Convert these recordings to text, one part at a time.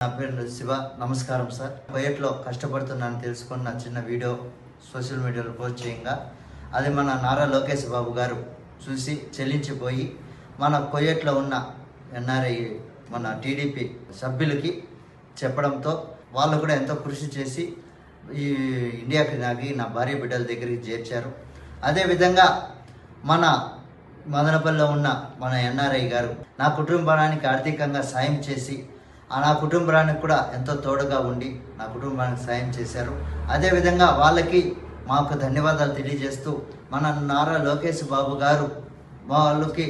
నా పేరు శివ. నమస్కారం సార్. కువైట్లో కష్టపడుతున్నాను తెలుసుకున్న చిన్న వీడియో సోషల్ మీడియాలో పోస్ట్ చేయంగా అది మన నారా లోకేష్ బాబు గారు చూసి చెల్లించిపోయి మన కువైట్లో ఉన్న ఎన్ఆర్ఐ మన టీడీపీ సభ్యులకి చెప్పడంతో వాళ్ళు కూడా ఎంతో కృషి చేసి ఈ ఇండియాకి నా భార్య బిడ్డల దగ్గరికి చేర్చారు. అదేవిధంగా మన మదనపల్లిలో ఉన్న మన ఎన్ఆర్ఐ గారు నా కుటుంబానికి ఆర్థికంగా సాయం చేసి నా కుటుంబానికి కూడా ఎంతో తోడుగా ఉండి నా కుటుంబానికి సాయం చేశారు. అదేవిధంగా వాళ్ళకి మాకు ధన్యవాదాలు తెలియజేస్తూ మన నారా లోకేష్ బాబు గారు వాళ్ళకి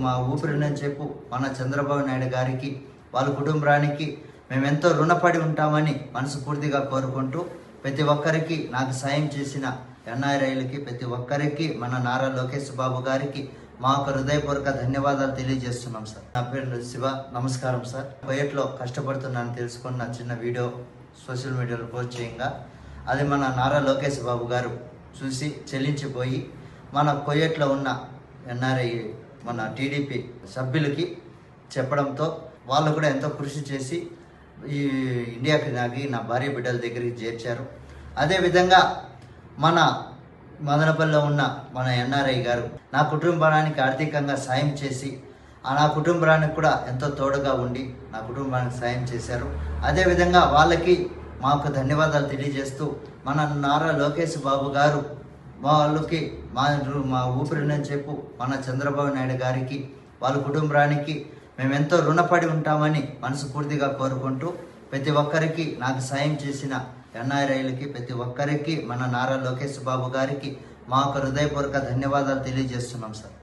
మా ఊపిరినని చెప్పు మన చంద్రబాబు నాయుడు గారికి వాళ్ళ కుటుంబానికి మేము ఎంతో రుణపడి ఉంటామని మనస్ఫూర్తిగా కోరుకుంటూ ప్రతి ఒక్కరికి నాకు సాయం చేసిన ఎన్ఆర్ఐలకి ప్రతి ఒక్కరికి మన నారా లోకేష్ బాబు గారికి మా యొక్క హృదయపూర్వక ధన్యవాదాలు తెలియజేస్తున్నాం సార్. నా పేరు శివ. నమస్కారం సార్. కువైట్లో కష్టపడుతున్నాను తెలుసుకున్న చిన్న వీడియో సోషల్ మీడియాలో పోస్ట్ చేయంగా అది మన నారా లోకేష్ బాబు గారు చూసి చెల్లించిపోయి మన కువైట్లో ఉన్న ఎన్ఆర్ఐ మన టీడీపీ సభ్యులకి చెప్పడంతో వాళ్ళు కూడా ఎంతో కృషి చేసి ఈ ఇండియాకి నా భార్య బిడ్డల దగ్గరికి చేర్చారు. అదేవిధంగా మన మదనపల్లిలో ఉన్న మన ఎన్ఆర్ఐ గారు నా కుటుంబానికి ఆర్థికంగా సాయం చేసి నా కుటుంబానికి కూడా ఎంతో తోడుగా ఉండి నా కుటుంబానికి సాయం చేశారు. అదేవిధంగా వాళ్ళకి మాకు ధన్యవాదాలు తెలియజేస్తూ మన నారా లోకేష్ బాబు గారు వాళ్ళకి మా ఊపిరినని చెప్పు మన చంద్రబాబు నాయుడు గారికి వాళ్ళ కుటుంబానికి మేము ఎంతో రుణపడి ఉంటామని మనస్ఫూర్తిగా కోరుకుంటూ ప్రతి ఒక్కరికి నాకు సాయం చేసిన ఎన్ఆర్ఐలకి ప్రతి ఒక్కరికి మన నారా లోకేష్ బాబు గారికి మా యొక్క హృదయపూర్వక ధన్యవాదాలు తెలియజేస్తున్నాం సార్.